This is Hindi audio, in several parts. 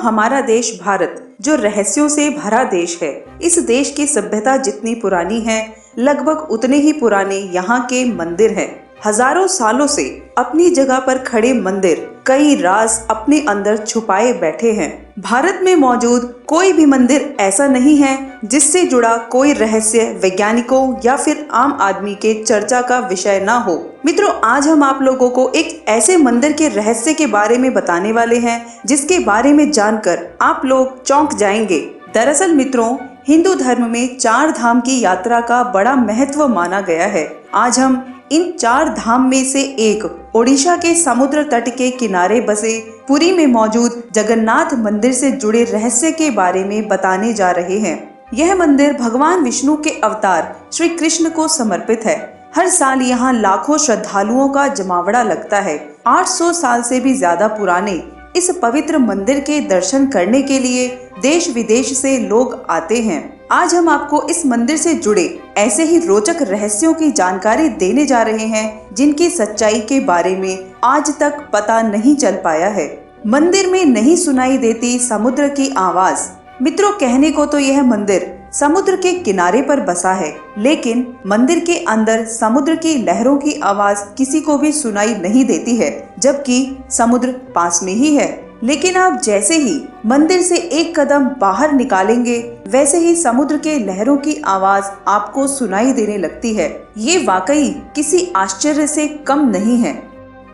हमारा देश भारत जो रहस्यों से भरा देश है, इस देश की सभ्यता जितनी पुरानी है, लगभग उतने ही पुराने यहाँ के मंदिर हैं। हजारों सालों से अपनी जगह पर खड़े मंदिर कई राज अपने अंदर छुपाए बैठे हैं। भारत में मौजूद कोई भी मंदिर ऐसा नहीं है जिससे जुड़ा कोई रहस्य वैज्ञानिकों या फिर आम आदमी के चर्चा का विषय ना हो। मित्रों, आज हम आप लोगों को एक ऐसे मंदिर के रहस्य के बारे में बताने वाले हैं जिसके बारे में जानकर आप लोग चौंक जाएंगे। दरअसल मित्रों, हिंदू धर्म में 4 धाम की यात्रा का बड़ा महत्व माना गया है। आज हम इन 4 धाम में से एक ओडिशा के समुद्र तट के किनारे बसे पुरी में मौजूद जगन्नाथ मंदिर से जुड़े रहस्य के बारे में बताने जा रहे हैं। यह मंदिर भगवान विष्णु के अवतार श्री कृष्ण को समर्पित है। हर साल यहाँ लाखों श्रद्धालुओं का जमावड़ा लगता है। 800 साल से भी ज्यादा पुराने इस पवित्र मंदिर के दर्शन करने के लिए देश विदेश से लोग आते हैं। आज हम आपको इस मंदिर से जुड़े ऐसे ही रोचक रहस्यों की जानकारी देने जा रहे हैं जिनकी सच्चाई के बारे में आज तक पता नहीं चल पाया है। मंदिर में नहीं सुनाई देती समुद्र की आवाज। मित्रों, कहने को तो यह मंदिर समुद्र के किनारे पर बसा है, लेकिन मंदिर के अंदर समुद्र की लहरों की आवाज किसी को भी सुनाई नहीं देती है, जबकि समुद्र पास में ही है। लेकिन आप जैसे ही मंदिर से एक कदम बाहर निकालेंगे, वैसे ही समुद्र के लहरों की आवाज आपको सुनाई देने लगती है। ये वाकई किसी आश्चर्य से कम नहीं है।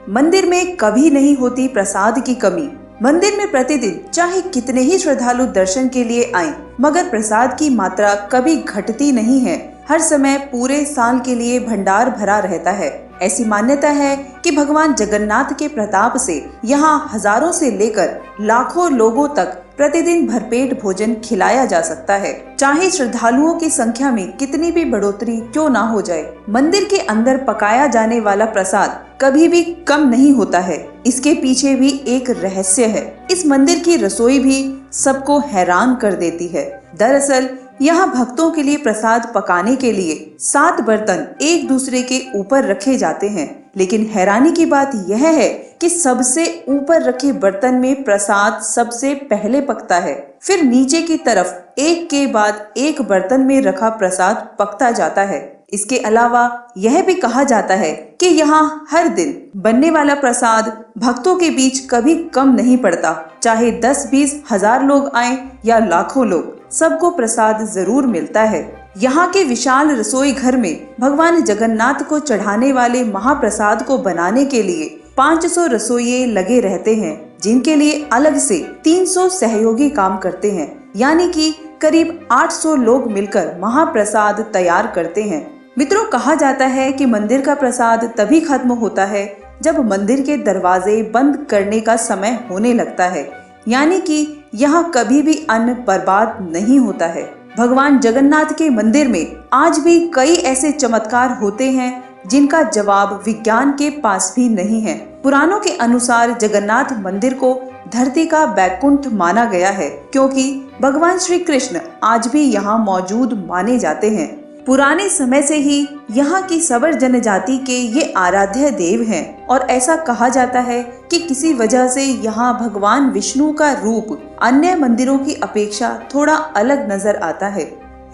मंदिर में कभी नहीं होती प्रसाद की कमी। मंदिर में प्रतिदिन चाहे कितने ही श्रद्धालु दर्शन के लिए आएं, मगर प्रसाद की मात्रा कभी घटती नहीं है। हर समय पूरे साल के लिए भंडार भरा रहता है। ऐसी मान्यता है कि भगवान जगन्नाथ के प्रताप से यहाँ हजारों से लेकर लाखों लोगों तक प्रतिदिन भरपेट भोजन खिलाया जा सकता है, चाहे श्रद्धालुओं की संख्या में कितनी भी बढ़ोतरी क्यों ना हो जाए। मंदिर के अंदर पकाया जाने वाला प्रसाद कभी भी कम नहीं होता है। इसके पीछे भी एक रहस्य है। इस मंदिर की रसोई भी सबको हैरान कर देती है। दरअसल यहाँ भक्तों के लिए प्रसाद पकाने के लिए 7 बर्तन एक दूसरे के ऊपर रखे जाते हैं, लेकिन हैरानी की बात यह है कि सबसे ऊपर रखे बर्तन में प्रसाद सबसे पहले पकता है। फिर नीचे की तरफ एक के बाद एक बर्तन में रखा प्रसाद पकता जाता है। इसके अलावा यह भी कहा जाता है कि यहाँ हर दिन बनने वाला प्रसाद भक्तों के बीच कभी कम नहीं पड़ता। चाहे 10-20 हजार लोग आए या लाखों लोग, सबको प्रसाद जरूर मिलता है। यहाँ के विशाल रसोई घर में भगवान जगन्नाथ को चढ़ाने वाले महाप्रसाद को बनाने के लिए 500 रसोइये लगे रहते हैं, जिनके लिए अलग से 300 सहयोगी काम करते हैं। यानी कि करीब 800 लोग मिलकर महाप्रसाद तैयार करते हैं। मित्रों, कहा जाता है कि मंदिर का प्रसाद तभी खत्म होता है जब मंदिर के दरवाजे बंद करने का समय होने लगता है। यानी कि यहाँ कभी भी अन्न बर्बाद नहीं होता है। भगवान जगन्नाथ के मंदिर में आज भी कई ऐसे चमत्कार होते हैं जिनका जवाब विज्ञान के पास भी नहीं है। पुराणों के अनुसार जगन्नाथ मंदिर को धरती का बैकुंठ माना गया है, क्योंकि भगवान श्री कृष्ण आज भी यहाँ मौजूद माने जाते हैं। पुराने समय से ही यहाँ की सवर जनजाति के ये आराध्य देव हैं और ऐसा कहा जाता है कि किसी वजह से यहाँ भगवान विष्णु का रूप अन्य मंदिरों की अपेक्षा थोड़ा अलग नजर आता है।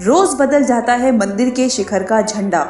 रोज बदल जाता है मंदिर के शिखर का झंडा।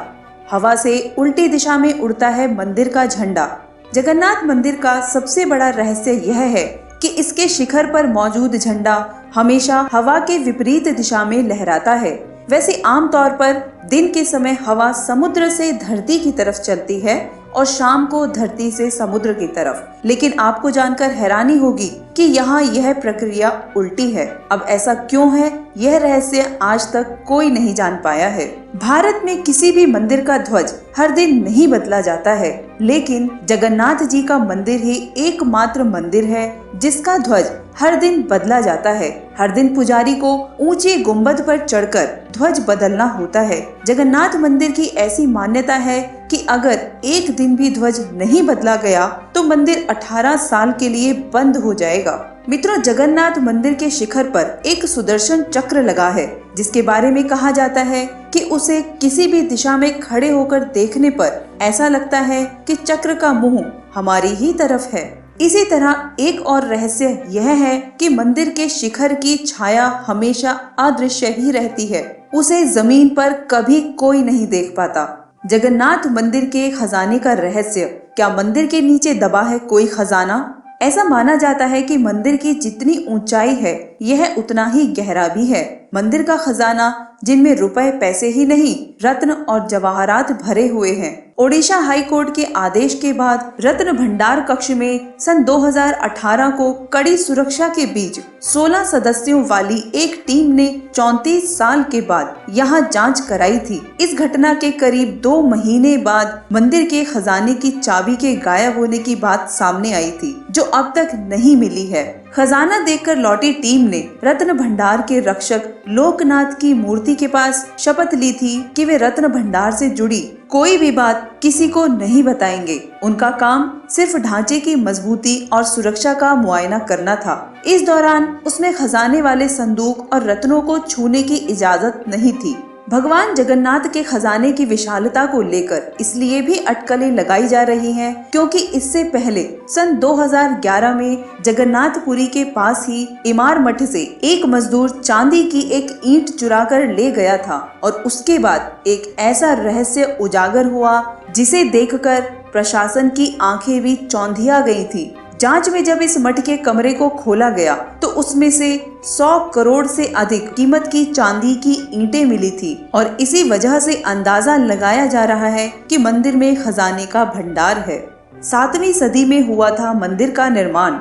हवा से उल्टी दिशा में उड़ता है मंदिर का झंडा। जगन्नाथ मंदिर का सबसे बड़ा रहस्य यह है कि इसके शिखर पर मौजूद झंडा हमेशा हवा के विपरीत दिशा में लहराता है। वैसे आमतौर पर दिन के समय हवा समुद्र से धरती की तरफ चलती है और शाम को धरती से समुद्र की तरफ, लेकिन आपको जानकर हैरानी होगी कि यहाँ यह प्रक्रिया उल्टी है। अब ऐसा क्यों है, यह रहस्य आज तक कोई नहीं जान पाया है। भारत में किसी भी मंदिर का ध्वज हर दिन नहीं बदला जाता है, लेकिन जगन्नाथ जी का मंदिर ही एकमात्र मंदिर है जिसका ध्वज हर दिन बदला जाता है। हर दिन पुजारी को ऊंचे गुंबद पर चढ़कर ध्वज बदलना होता है। जगन्नाथ मंदिर की ऐसी मान्यता है कि अगर एक दिन भी ध्वज नहीं बदला गया तो मंदिर 18 साल के लिए बंद हो जाएगा। मित्रों, जगन्नाथ मंदिर के शिखर पर एक सुदर्शन चक्र लगा है, जिसके बारे में कहा जाता है कि उसे किसी भी दिशा में खड़े होकर देखने पर ऐसा लगता है कि चक्र का मुंह हमारी ही तरफ है। इसी तरह एक और रहस्य यह है कि मंदिर के शिखर की छाया हमेशा अदृश्य ही रहती है, उसे जमीन पर कभी कोई नहीं देख पाता। जगन्नाथ मंदिर के खजाने का रहस्य, क्या मंदिर के नीचे दबा है कोई खजाना? ऐसा माना जाता है कि मंदिर की जितनी ऊंचाई है यह उतना ही गहरा भी है। मंदिर का खजाना, जिनमें रुपए पैसे ही नहीं रत्न और जवाहरात भरे हुए हैं। ओडिशा हाई कोर्ट के आदेश के बाद रत्न भंडार कक्ष में सन 2018 को कड़ी सुरक्षा के बीच 16 सदस्यों वाली एक टीम ने 34 साल के बाद यहाँ जांच कराई थी। इस घटना के करीब 2 महीने बाद मंदिर के खजाने की चाबी के गायब होने की बात सामने आई थी, जो अब तक नहीं मिली है। खजाना देखकर लौटी टीम ने रत्न भंडार के रक्षक लोकनाथ की मूर्ति के पास शपथ ली थी कि वे रत्न भंडार से जुड़ी कोई भी बात किसी को नहीं बताएंगे। उनका काम सिर्फ ढांचे की मजबूती और सुरक्षा का मुआयना करना था। इस दौरान उसमें खजाने वाले संदूक और रत्नों को छूने की इजाजत नहीं थी। भगवान जगन्नाथ के खजाने की विशालता को लेकर इसलिए भी अटकलें लगाई जा रही हैं, क्योंकि इससे पहले सन 2011 में जगन्नाथपुरी के पास ही इमार मठ से एक मजदूर चांदी की एक ईंट चुरा कर ले गया था और उसके बाद एक ऐसा रहस्य उजागर हुआ जिसे देखकर प्रशासन की आंखें भी चौंधिया गई थी। जांच में जब इस मठ के कमरे को खोला गया तो उसमें से 100 करोड़ से अधिक कीमत की चांदी की ईंटें मिली थी और इसी वजह से अंदाजा लगाया जा रहा है कि मंदिर में खजाने का भंडार है। 7वीं सदी में हुआ था मंदिर का निर्माण।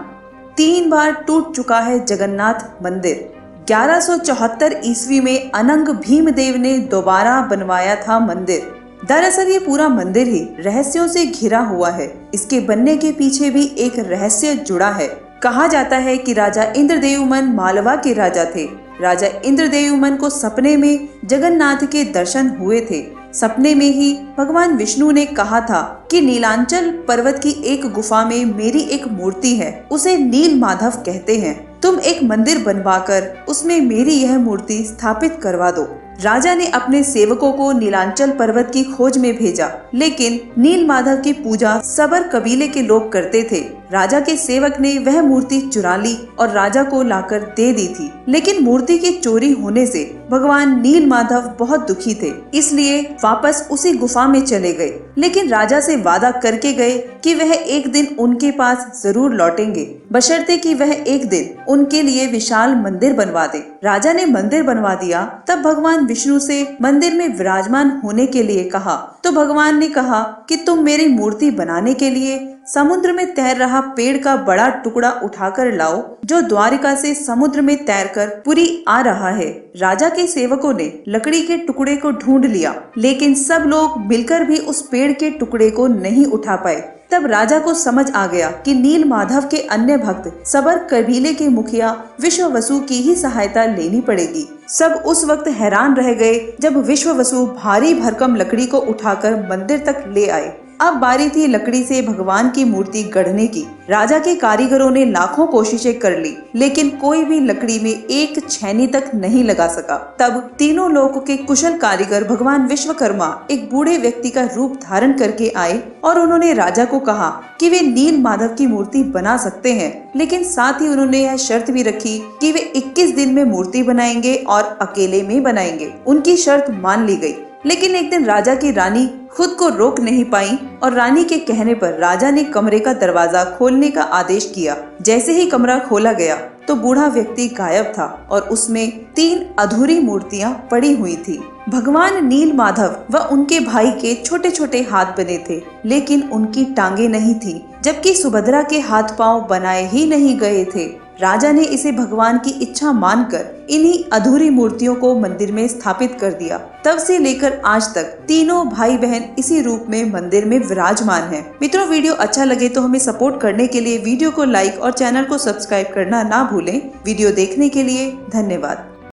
3 बार टूट चुका है जगन्नाथ मंदिर। 1174 ईस्वी में अनंग भीमदेव ने दोबारा बनवाया था मंदिर। दरअसल ये पूरा मंदिर ही रहस्यों से घिरा हुआ है। इसके बनने के पीछे भी एक रहस्य जुड़ा है। कहा जाता है कि राजा इंद्रदेवमन मालवा के राजा थे। राजा इंद्रदेवमन को सपने में जगन्नाथ के दर्शन हुए थे। सपने में ही भगवान विष्णु ने कहा था कि नीलांचल पर्वत की एक गुफा में मेरी एक मूर्ति है, उसे नील माधव कहते हैं। तुम एक मंदिर बनवाकर उसमें मेरी यह मूर्ति स्थापित करवा दो। राजा ने अपने सेवकों को नीलांचल पर्वत की खोज में भेजा, लेकिन नील माधव की पूजा सबर कबीले के लोग करते थे। राजा के सेवक ने वह मूर्ति चुरा ली और राजा को लाकर दे दी थी, लेकिन मूर्ति के चोरी होने से भगवान नील माधव बहुत दुखी थे, इसलिए वापस उसी गुफा में चले गए। लेकिन राजा से वादा करके गए कि वह एक दिन उनके पास जरूर लौटेंगे, बशर्ते कि वह एक दिन उनके लिए विशाल मंदिर बनवा दे। राजा ने मंदिर बनवा दिया। तब भगवान विष्णु से मंदिर में विराजमान होने के लिए कहा, तो भगवान ने कहा कि तुम मेरी मूर्ति बनाने के लिए समुद्र में तैर रहा पेड़ का बड़ा टुकड़ा उठाकर लाओ, जो द्वारिका से समुद्र में तैरकर पुरी आ रहा है। राजा के सेवकों ने लकड़ी के टुकड़े को ढूंढ लिया, लेकिन सब लोग मिलकर भी उस पेड़ के टुकड़े को नहीं उठा पाए। तब राजा को समझ आ गया कि नील माधव के अन्य भक्त सबर कबीले के मुखिया विश्ववसु की ही सहायता लेनी पड़ेगी। सब उस वक्त हैरान रह गए जब विश्ववसु भारी भरकम लकड़ी को उठाकर मंदिर तक ले आए। अब बारी थी लकड़ी से भगवान की मूर्ति गढ़ने की। राजा के कारीगरों ने लाखों कोशिशें कर ली, लेकिन कोई भी लकड़ी में एक छेनी तक नहीं लगा सका। तब तीनों लोक के कुशल कारीगर भगवान विश्वकर्मा एक बूढ़े व्यक्ति का रूप धारण करके आए और उन्होंने राजा को कहा कि वे नील माधव की मूर्ति बना सकते हैं, लेकिन साथ ही उन्होंने यह शर्त भी रखी कि वे 21 दिन में मूर्ति बनाएंगे और अकेले में बनाएंगे। उनकी शर्त मान ली गई, लेकिन एक दिन राजा की रानी खुद को रोक नहीं पाई और रानी के कहने पर राजा ने कमरे का दरवाजा खोलने का आदेश किया। जैसे ही कमरा खोला गया तो बूढ़ा व्यक्ति गायब था और उसमें 3 अधूरी मूर्तियां पड़ी हुई थी। भगवान नील माधव व उनके भाई के छोटे छोटे हाथ बने थे, लेकिन उनकी टांगे नहीं थी, जबकि सुभद्रा के हाथ पांव बनाए ही नहीं गए थे। राजा ने इसे भगवान की इच्छा मानकर इन्हीं अधूरी मूर्तियों को मंदिर में स्थापित कर दिया। तब से लेकर आज तक तीनों भाई बहन इसी रूप में मंदिर में विराजमान हैं। मित्रों, वीडियो अच्छा लगे तो हमें सपोर्ट करने के लिए वीडियो को लाइक और चैनल को सब्सक्राइब करना ना भूलें। वीडियो देखने के लिए धन्यवाद।